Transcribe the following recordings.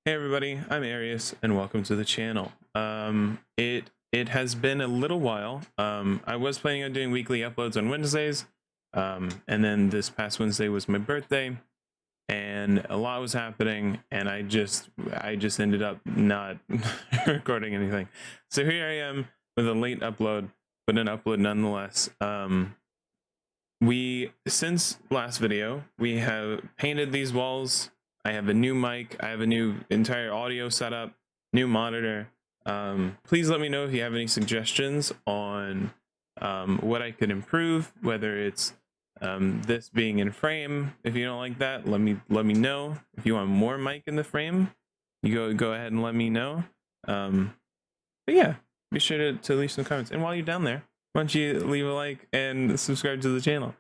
Hey everybody, I'm Arius and welcome to the channel. It has been a little while. I was planning on doing weekly uploads on Wednesdays, and then this past Wednesday was my birthday, and a lot was happening, and I just ended up not recording anything. So here I am with a late upload, but an upload nonetheless. Since last video, we have painted these walls. I have a new mic, I have a new entire audio setup, new monitor. Please let me know if you have any suggestions on what I could improve, whether it's this being in frame. If you don't like that, let me know. If you want more mic in the frame, you go ahead and let me know. But yeah, be sure to leave some comments. And while you're down there, why don't you leave a like and subscribe to the channel.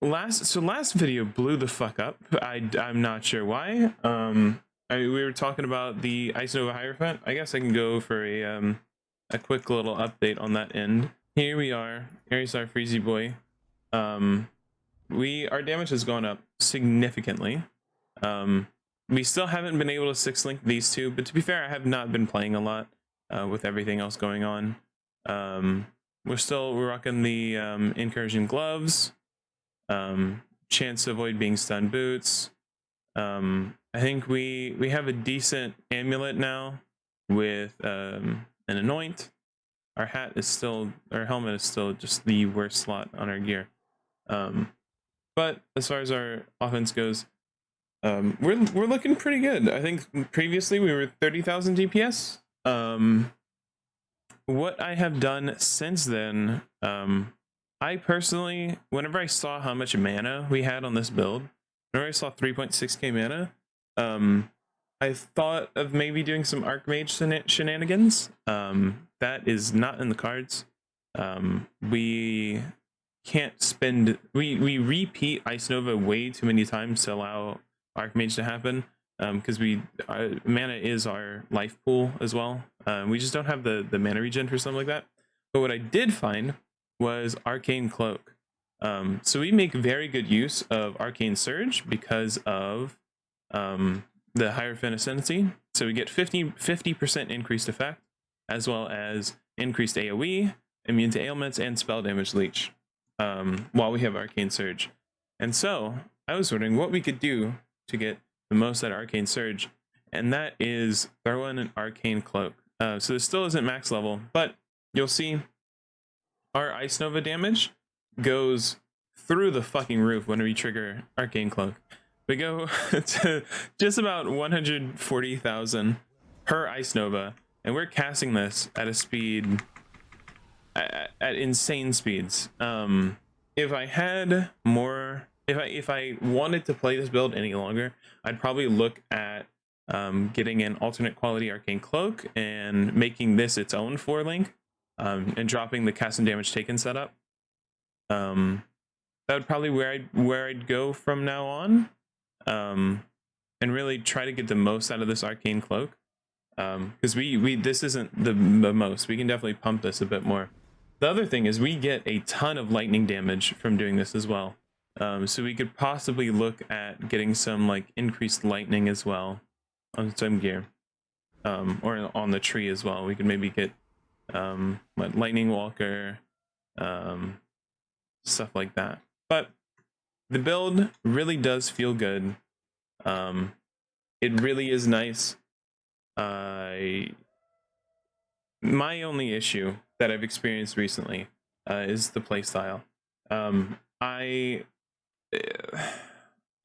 Last video blew the fuck up. I'm not sure why. We were talking about the Ice Nova Hierophant. I guess I can go for a quick little update on that end. Here we are, Aries our Freezy boy. Our damage has gone up significantly. We still haven't been able to 6-link these two, but to be fair, I have not been playing a lot with everything else going on. We're rocking the incursion gloves. Chance to avoid being stunned boots. I think we have a decent amulet now with an anoint. Our helmet is still just the worst slot on our gear. But as far as our offense goes, we're looking pretty good. I think previously we were 30,000 DPS. What I have done since then, I personally, whenever I saw how much mana we had on this build, whenever I saw 3.6k mana, I thought of maybe doing some Archmage shenanigans. That is not in the cards. We can't spend, we repeat Ice Nova way too many times to allow Archmage to happen, because mana is our life pool as well. We just don't have the mana regen for something like that. But what I did find was Arcane Cloak. So we make very good use of Arcane Surge because of the Hierophant Ascendancy. So we get 50% increased effect, as well as increased AoE, immune to ailments, and spell damage leech, while we have Arcane Surge. And so I was wondering what we could do to get the most out of Arcane Surge, and that is throw in an Arcane Cloak. So this still isn't max level, but you'll see our Ice Nova damage goes through the fucking roof when we trigger Arcane Cloak. We go to just about 140,000 per Ice Nova, and we're casting this at a speed, at insane speeds. If I had more, if I wanted to play this build any longer, I'd probably look at getting an alternate quality Arcane Cloak and making this its own 4-link. And dropping the cast and damage taken setup. That would probably where I'd go from now on, and really try to get the most out of this Arcane Cloak, because this isn't the most. We can definitely pump this a bit more. The other thing is we get a ton of lightning damage from doing this as well, so we could possibly look at getting some like increased lightning as well on some gear, or on the tree as well. We could maybe get Lightning Walker, stuff like that. But the build really does feel good. It really is nice. My only issue that I've experienced recently is the playstyle. I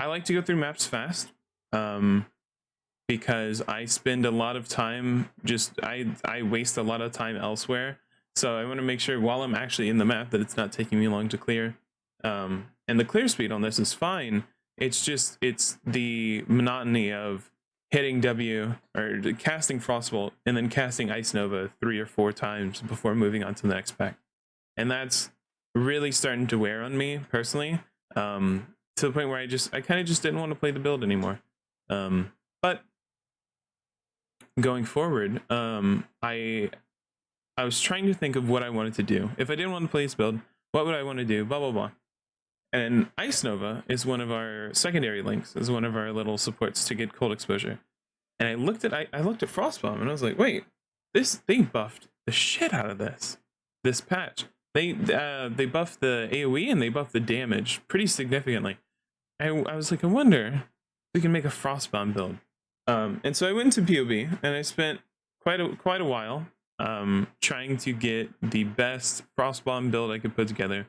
like to go through maps fast. Because I spend a lot of time I waste a lot of time elsewhere, so I want to make sure while I'm actually in the map that it's not taking me long to clear. And the clear speed on this is fine. It's the monotony of hitting W or casting Frostbolt and then casting Ice Nova 3 or 4 times before moving on to the next pack, and that's really starting to wear on me personally, to the point where I kind of just didn't want to play the build anymore. But going forward, I was trying to think of what I wanted to do. If I didn't want to play this build, what would I want to do? Blah, blah, blah. And Ice Nova is one of our secondary links, is one of our little supports to get cold exposure. and I looked at Frostbomb, and I was like, wait, they buffed the shit out of this patch. They buffed the AoE and they buffed the damage pretty significantly. I was like, I wonder if we can make a Frostbomb build. And so I went to POB and I spent quite a while trying to get the best Frostbomb build I could put together.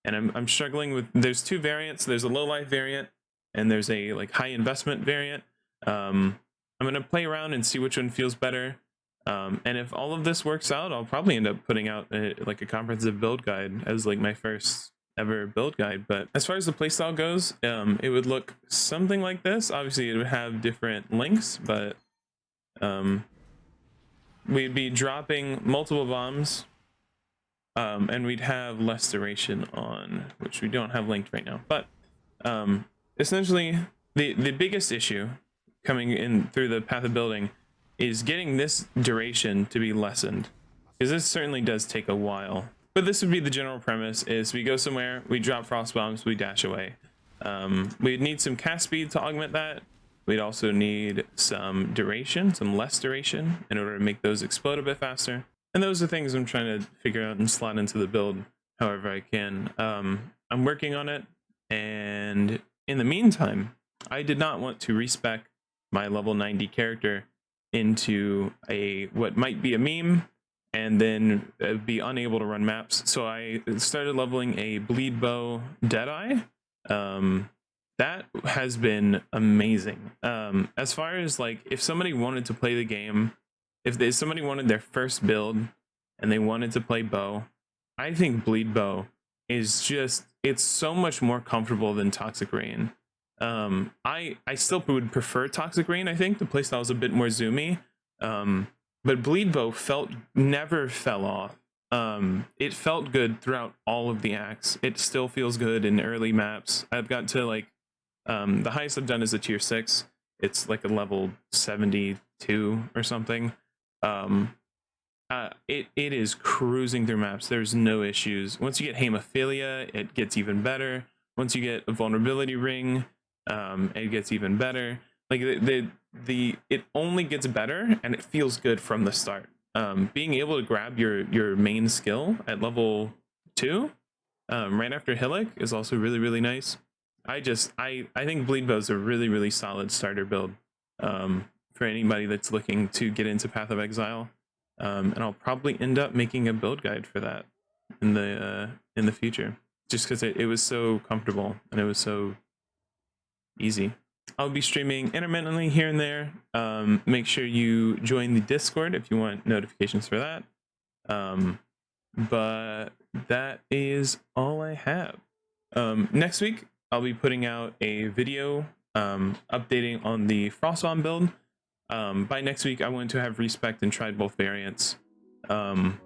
And I'm struggling with, there's two variants. There's a low life variant and there's a like high investment variant. I'm gonna play around and see which one feels better. And if all of this works out, I'll probably end up putting out like a comprehensive build guide as like my first ever build guide. But as far as the playstyle goes, it would look something like this. Obviously it would have different links, but we'd be dropping multiple bombs, and we'd have less duration on, which we don't have linked right now. But essentially the biggest issue coming in through the path of building is getting this duration to be lessened, because this certainly does take a while. But this would be the general premise: is we go somewhere, we drop frost bombs, we dash away. We'd need some cast speed to augment that. We'd also need some duration, some less duration, in order to make those explode a bit faster. And those are things I'm trying to figure out and slot into the build however I can. I'm working on it, and in the meantime, I did not want to respec my level 90 character into what might be a meme and then be unable to run maps. So I started leveling a bleed bow Deadeye. That has been amazing. As far as like, if somebody wanted to play the game, if somebody wanted their first build and they wanted to play bow, I think bleed bow is just, it's so much more comfortable than Toxic Rain. I still would prefer Toxic Rain. I think the playstyle is a bit more zoomy, but bleed bow never fell off. It felt good throughout all of the acts. It still feels good in early maps. I've got to like, the highest I've done is a tier 6. It's like a level 72 or something. It is cruising through maps. There's no issues. Once you get hemophilia, it gets even better. Once you get a vulnerability ring, it gets even better. Like it only gets better, and it feels good from the start. Being able to grab your main skill at level 2 right after Hillock is also really nice. I think bleed bow is a really solid starter build for anybody that's looking to get into Path of Exile. And I'll probably end up making a build guide for that in the future, just because it was so comfortable and it was so easy. I'll be streaming intermittently here and there. Make sure you join the Discord if you want notifications for that. But that is all I have. Next week I'll be putting out a video updating on the Frostbomb build. By next week I want to have respect and tried both variants in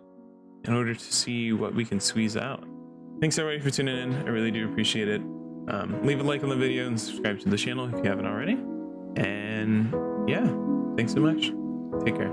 order to see what we can squeeze out. Thanks everybody for tuning in. I really do appreciate it. Leave a like on the video and subscribe to the channel if you haven't already. And yeah, thanks so much. Take care.